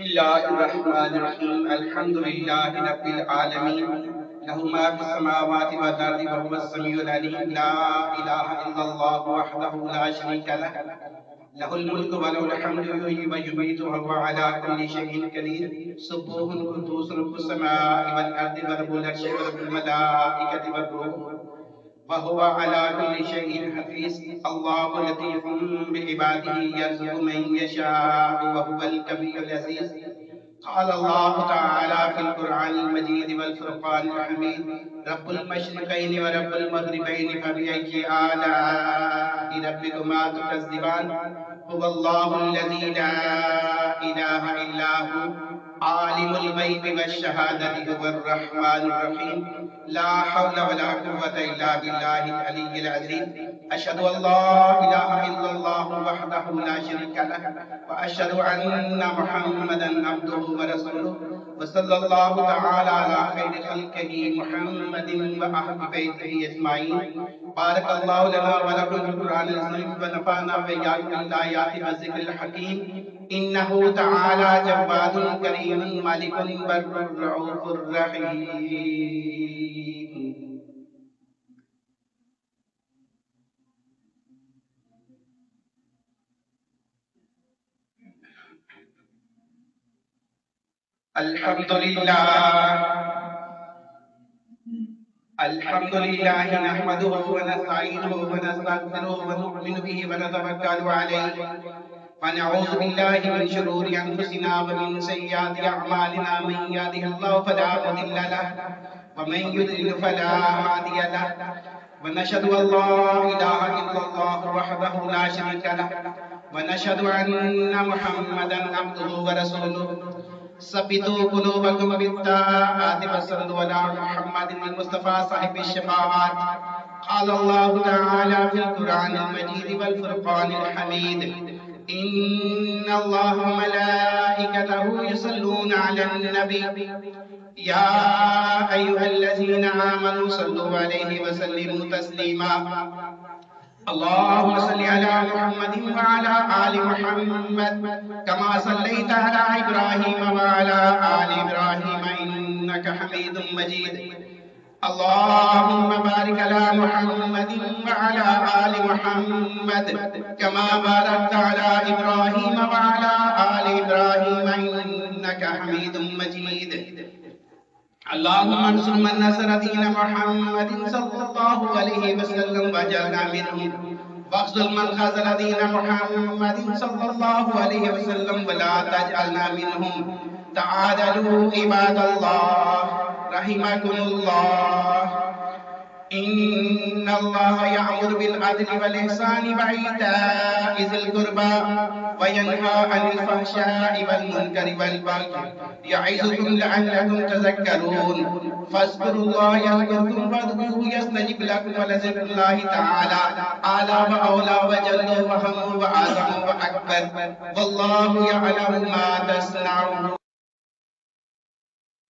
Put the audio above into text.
बिस्मिल्लाहिर्रहमानिर्रहीम अल्हम्दुलिल्लाहि रब्बिल आलमीन लहु मा फिस समावाति वल अर्दि व हुवस समीउल अलीम ला इलाहा इल्लल्लाहु वहदहु ला शरीका लह लहुल मुल्कु व लहुल हम्दु युहयी व युमीतु व हुवा अला कुल्लि शैइन क़दीर सुब्बूहुन कुद्दूस रब्बुस समाइ वल अर्दि व रब्बुल अर्शि व रब्बुल मलाइकति वर रूह वहुव अला कुल्लि शैइन हफीज़ अल्लाहु लतीफ़ुम बिइबादिही यर्ज़ुक़ु मन यशाअ व हुवल कवियुल अज़ीज़ क़ाल अल्लाहु तआला फ़िल क़ुरआनिल मजीद वल फ़ुरक़ानिल हमीद रब्बुल मशरिक़ैनि व रब्बुल मग़रिबैनि फ़बिअय्यि आलाइ रब्बिकुमा तुकज़्ज़िबान हुवल्लाहुल लज़ी ला इलाहा इल्ला हु आलिमुल ग़ैबि वश्शहादति हुवर रहमानुर रहीम ला हौला वला कुव्वता इल्ला बिल्लाहिल अलिय्यिल अज़ीम अशहदु अल्ला इलाहा इल्लल्लाहु वहदहु ला शरीका लह व अशहदु अन्ना मुहम्मदन अब्दुहु व रसूलुहु व सल्लल्लाहु तआला अला खैरि खल्क़िही मुहम्मदिन व अहलि बैतिही अजमाइन बारकल्लाहु लना व लकुम फिल क़ुरआनिल अज़ीम व नफ़अना व इय्याकुम बिल आयाति व ज़िक्रिल हकीम इन्नहु तआला जव्वादुन करीमुन मालिकुन बर्रुर रऊफ़ुर रहीम। अल्हम्दुलिल्लाह अल्हम्दुलिल्लाह नहमदुहु व नस्तईनुहु व नस्तगफिरुहु व नु'मिनु बिही व नतवक्कलु अलैहि व नऊज़ु बिल्लाहि मिन शुरूरि अनफुसिना व मिन सय्यिआति अअमालिना मन यहदिहिल्लाहु फला मुदिल्ल लहु व मन युद्लिल फला हादिय लहु व नशहदु अल्ला इलाहा इल्लल्लाहु वहदहु ला शरीका लहु व नशहदु अन्ना मुहम्मदन अब्दुहु व रसूलुहु सब्बितू कुलूबकुम बित्ताअति वसल्लु अला मुहम्मदिल मुस्तफा साहिबिश शफाअत क़ाल अल्लाहु तआला फ़िल क़ुरआनिल मजीद वल फ़ुरक़ानिल हमीद इन्नल्लाहा व मलाइकतहु युसल्लूना अलन नबी या अय्युहल्लज़ीना आमनू सल्लु अलैहि व सल्लिमू तस्लीमा अल्लाहुम्मा सल्लि अला मुहम्मदिन व अला आलि मुहम्मद कमा सल्लैता अला इब्राहीम व अला आलि इब्राहीम इन्नका हमीदुम मजीद अल्लाहुम्मा बारिक अला मुहम्मदिन व अला आलि मुहम्मद कमा बारकता अला इब्राहीम व अला आलि इब्राहीम इन्नका हमीदुम मजीद अल्लाहुम्मा अंसुर मन नसर दीन मुहम्मदिन सल्लल्लाहु अलैहि वसल्लम वजअलना मिनहुम वख्ज़ुल मन ख़ज़ल दीन मुहम्मदिन सल्लल्लाहु अलैहि वसल्लम वला तजअलना मिनहुम तआदलू इबादल्लाह रहिमकुमुल्लाह इन्नल्लाहा यअमुरु बिल अदलि वल इहसानि व ईताइ ज़िल कुर्बा व यन्हा अनिल फ़हशाइ वल मुनकरि वल बग़य य'iज़ुकुम लअल्लकुम तज़क्करून फ़ज़्कुरुल्लाह यज़्कुरुकुम वद्कुरूहु यस्तजिब लकुम व लज़िक्रुल्लाहि तआला आला व औला व जल्ल व अहम्मु व अअज़मु व अकबर वल्लाहु यअलमु मा तस्नऊन।